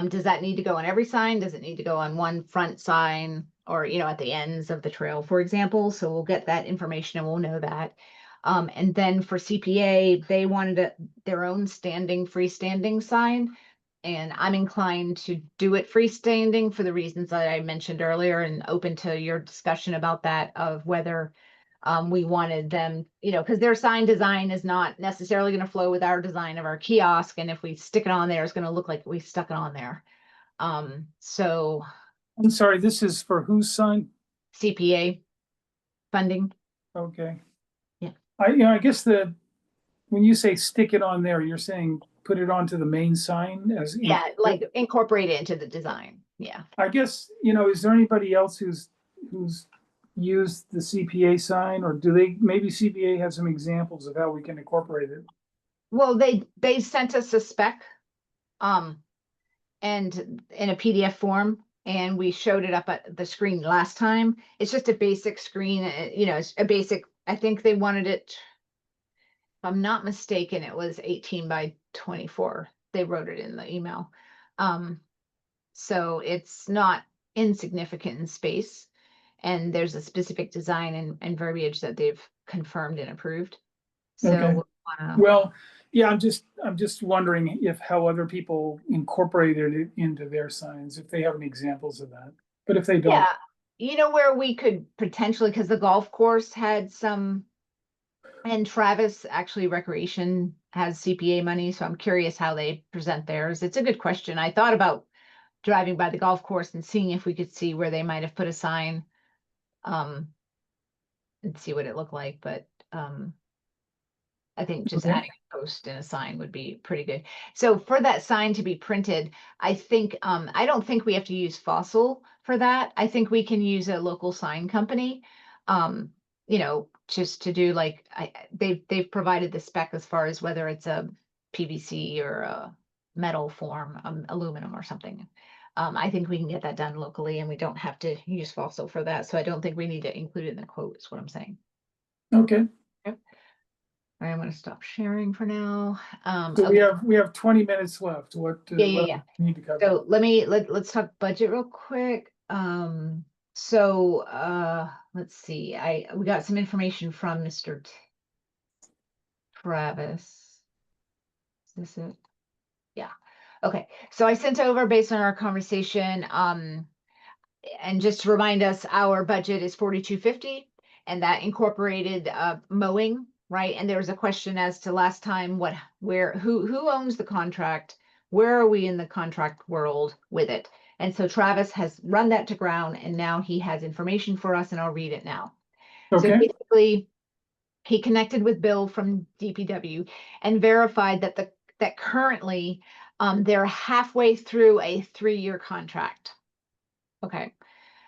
Does that need to go on every sign? Does it need to go on one front sign, or, at the ends of the trail, for example? So we'll get that information and we'll know that. And then for CPA, they wanted their own freestanding sign. And I'm inclined to do it freestanding for the reasons that I mentioned earlier, and open to your discussion about that, of whether we wanted them, because their sign design is not necessarily going to flow with our design of our kiosk. And if we stick it on there, it's going to look like we stuck it on there. So I'm sorry, this is for whose sign? CPA funding. Okay. Yeah. I guess when you say stick it on there, you're saying put it onto the main sign as. Yeah, like incorporate it into the design. Yeah. I guess, is there anybody else who's used the CPA sign, or maybe CPA has some examples of how we can incorporate it? Well, they sent us a spec, and in a PDF form, and we showed it up at the screen last time. It's just a basic screen, it's a basic, I think they wanted it, if I'm not mistaken, it was 18 by 24. They wrote it in the email. So it's not insignificant in space, and there's a specific design and verbiage that they've confirmed and approved. So Okay. we'll wanna, Well, yeah, I'm just wondering how other people incorporated it into their signs, if they have any examples of that. But if they don't. yeah, where we could potentially, because the golf course had some, and Travis, actually Recreation has CPA money, so I'm curious how they present theirs. It's a good question. I thought about driving by the golf course and seeing if we could see where they might have put a sign, and see what it looked like, but I think just Okay. adding a post and a sign would be pretty good. So for that sign to be printed, I think, I don't think we have to use Fossil for that. I think we can use a local sign company, just to do they've provided the spec as far as whether it's a PVC or a metal form, aluminum or something. I think we can get that done locally, and we don't have to use Fossil for that. So I don't think we need to include it in the quote, is what I'm saying. Okay. All right, I'm going to stop sharing for now. So Okay. we have 20 minutes left. What Yeah. we need to cover? So let's talk budget real quick. Let's see. We got some information from Mr. Travis. Is this it? Yeah. Okay. So I sent over, based on our conversation, and just to remind us, our budget is 4250, and that incorporated mowing, right? And there was a question as to last time who owns the contract? Where are we in the contract world with it? And so Travis has run that to ground, and now he has information for us, and I'll read it now. So Okay. basically, he connected with Bill from DPW and verified that currently they're halfway through a 3-year contract. Okay.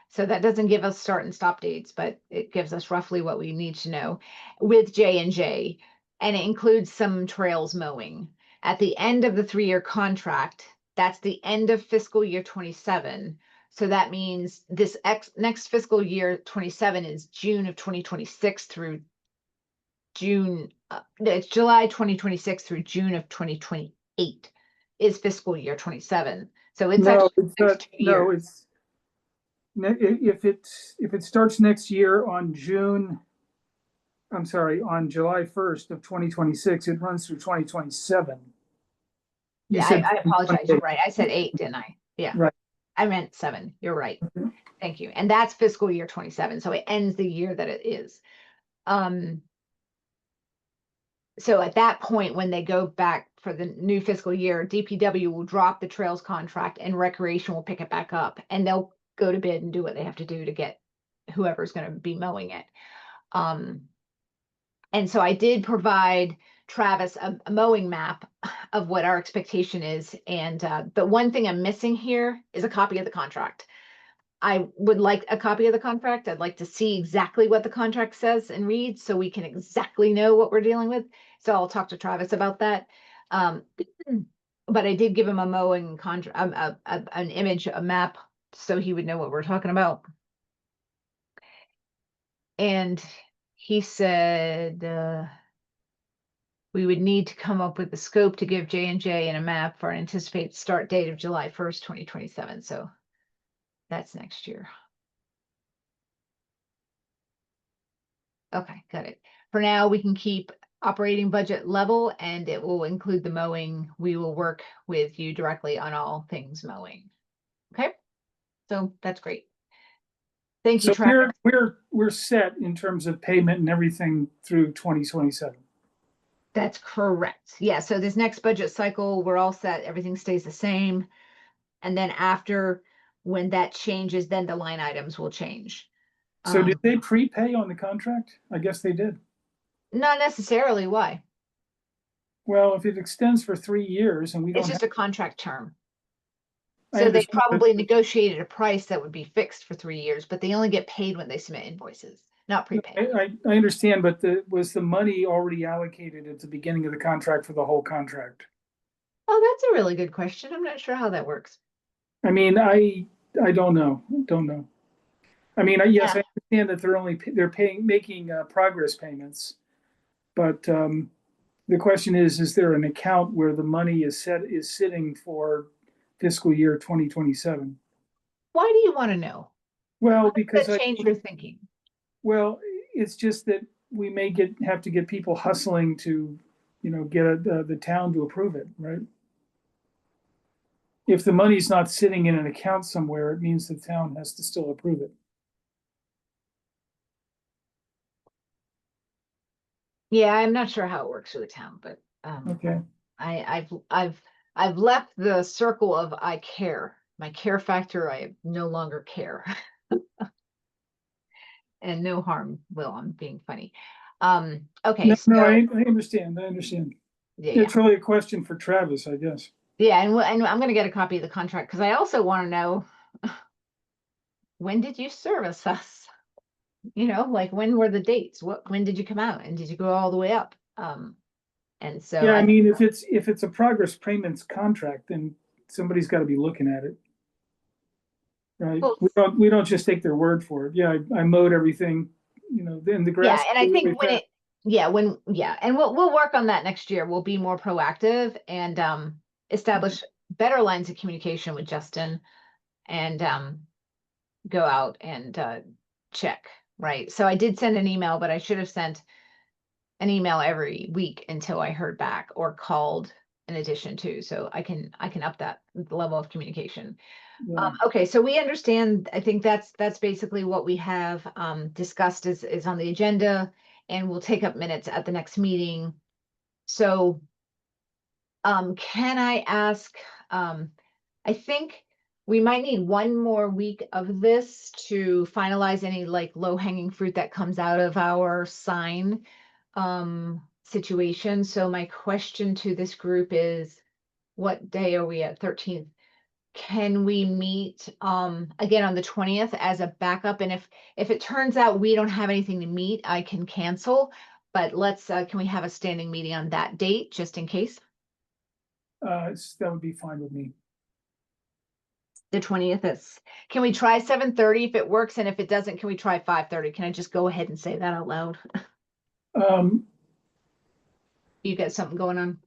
So that doesn't give us start and stop dates, but it gives us roughly what we need to know with J&J, and it includes some trails mowing. At the end of the 3-year contract, that's the end of fiscal year 27. So that means this next fiscal year 27 is June of 2026 through June, no, it's July 2026 through June of 2028 is fiscal year 27. So it's No, actually it's next not, 2 no, years. it's, if it starts next year on on July 1st of 2026, it runs through 2027. You Yeah, said I apologize. You're 2028. right. I said 8, didn't I? Yeah. Right. I meant 7. You're right. Okay. Thank you. And that's fiscal year 27. So it ends the year that it is. So at that point, when they go back for the new fiscal year, DPW will drop the trails contract and recreation will pick it back up, and they'll go to bid and do what they have to do to get whoever's going to be mowing it. And so I did provide Travis a mowing map of what our expectation is. And the one thing I'm missing here is a copy of the contract. I would like a copy of the contract. I'd like to see exactly what the contract says and reads so we can exactly know what we're dealing with. So I'll talk to Travis about that. But I did give him a mowing contract, an image, a map, so he would know what we're talking about. And he said we would need to come up with the scope to give J&J and a map for an anticipated start date of July 1st, 2027. So that's next year. Okay, got it. For now, we can keep operating budget level and it will include the mowing. We will work with you directly on all things mowing. Okay, so that's great. Thank you, So Travis. we're set in terms of payment and everything through 2027. That's correct. Yeah, so this next budget cycle, we're all set. Everything stays the same. And then after, when that changes, then the line items will change. So did they prepay on the contract? I guess they did. Not necessarily. Why? Well, if it extends for 3 years and we don't It's have, just a contract term. I So they understand, but- probably negotiated a price that would be fixed for 3 years, but they only get paid when they submit invoices, not prepaid. I understand, but was the money already allocated at the beginning of the contract for the whole contract? Oh, that's a really good question. I'm not sure how that works. I mean, I don't know. I mean, yes, Yeah. I understand that they're making progress payments, but the question is there an account where the money is sitting for fiscal year 2027? Why do you want to know? Well, Does because that change your thinking? well, it's just that we may have to get people hustling to, get the town to approve it, right? If the money's not sitting in an account somewhere, it means the town has to still approve it. Yeah, I'm not sure how it works for the town, but Okay. I've left the circle of I care. My care factor, I no longer care. And no harm, Will, I'm being funny. Okay, No, so I understand. yeah. It's really a question for Travis, I guess. Yeah, and I'm gonna get a copy of the contract because I also want to know when did you service us? Like when were the dates? When did you come out and did you go all the way up? And so Yeah, I mean, if it's a progress payments contract, then somebody's got to be looking at it. Right? Well- We don't just take their word for it. Yeah, I mowed everything, then the yeah, grass. and I grew think really fast. and we'll work on that next year. We'll be more proactive and establish better lines of communication with Justin and go out and check, right? So I did send an email, but I should have sent an email every week until I heard back or called in addition to, so I can up that level of communication. Yeah. Okay, so we understand. I think that's basically what we have discussed is on the agenda, and we'll take up minutes at the next meeting. So can I ask, I think we might need one more week of this to finalize any like low hanging fruit that comes out of our sign situation. So my question to this group is, what day are we at? 13th? Can we meet again on the 20th as a backup? And if it turns out we don't have anything to meet, I can cancel. But can we have a standing meeting on that date just in case? That would be fine with me. The 20th is, can we try 7:30 if it works? And if it doesn't, can we try 5:30? Can I just go ahead and say that out loud? You got something going on?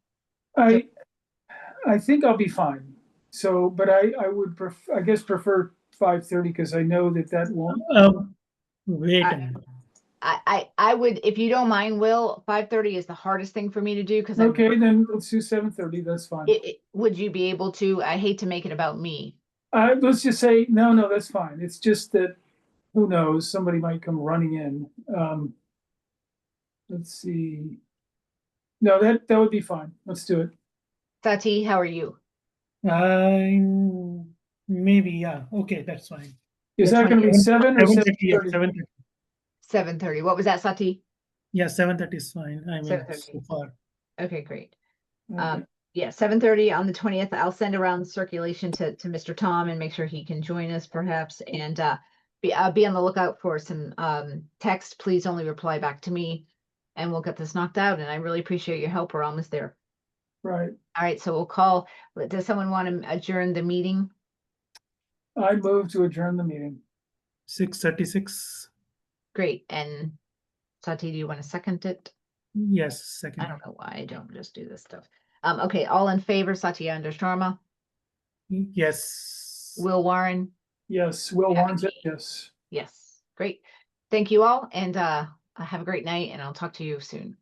I think I'll be fine. So, but I would I guess prefer 5:30 because I know that won't. Wait a I- minute. I would, if you don't mind, Will, 5:30 is the hardest thing for me to do because Okay, then let's do 7:30. That's fine. would you be able to? I hate to make it about me. Let's just say, no, that's fine. It's just that, who knows, somebody might come running in. Let's see. No, that would be fine. Let's do it. Sati, how are you? Maybe, yeah. Okay, that's fine. Is that going to be 7 or 7:30, yeah, 7:30? 7:30. 7:30. What was that, Sati? Yeah, 7:30 is fine. I mean, 7:30. so far. Okay, great. Okay. Yeah, 7:30 on the 20th. I'll send around the circulation to Mr. Tom and make sure he can join us perhaps. And be on the lookout for some text. Please only reply back to me and we'll get this knocked out. And I really appreciate your help. We're almost there. Right. All right, so we'll call. Does someone want to adjourn the meeting? I move to adjourn the meeting. 6:36. Great. And Sati, do you want to second it? Yes, I second. don't know why I don't just do this stuff. Okay, all in favor, Satya Sharma, Yes. Will Warren. Yes, Will Yeah, Warren said me. yes. Yes, great. Thank you all and have a great night and I'll talk to you soon.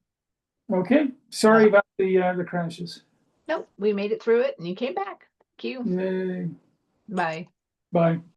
Okay, sorry about the crashes. Nope, we made it through it and you came back. Thank you. Yay. Bye. Bye.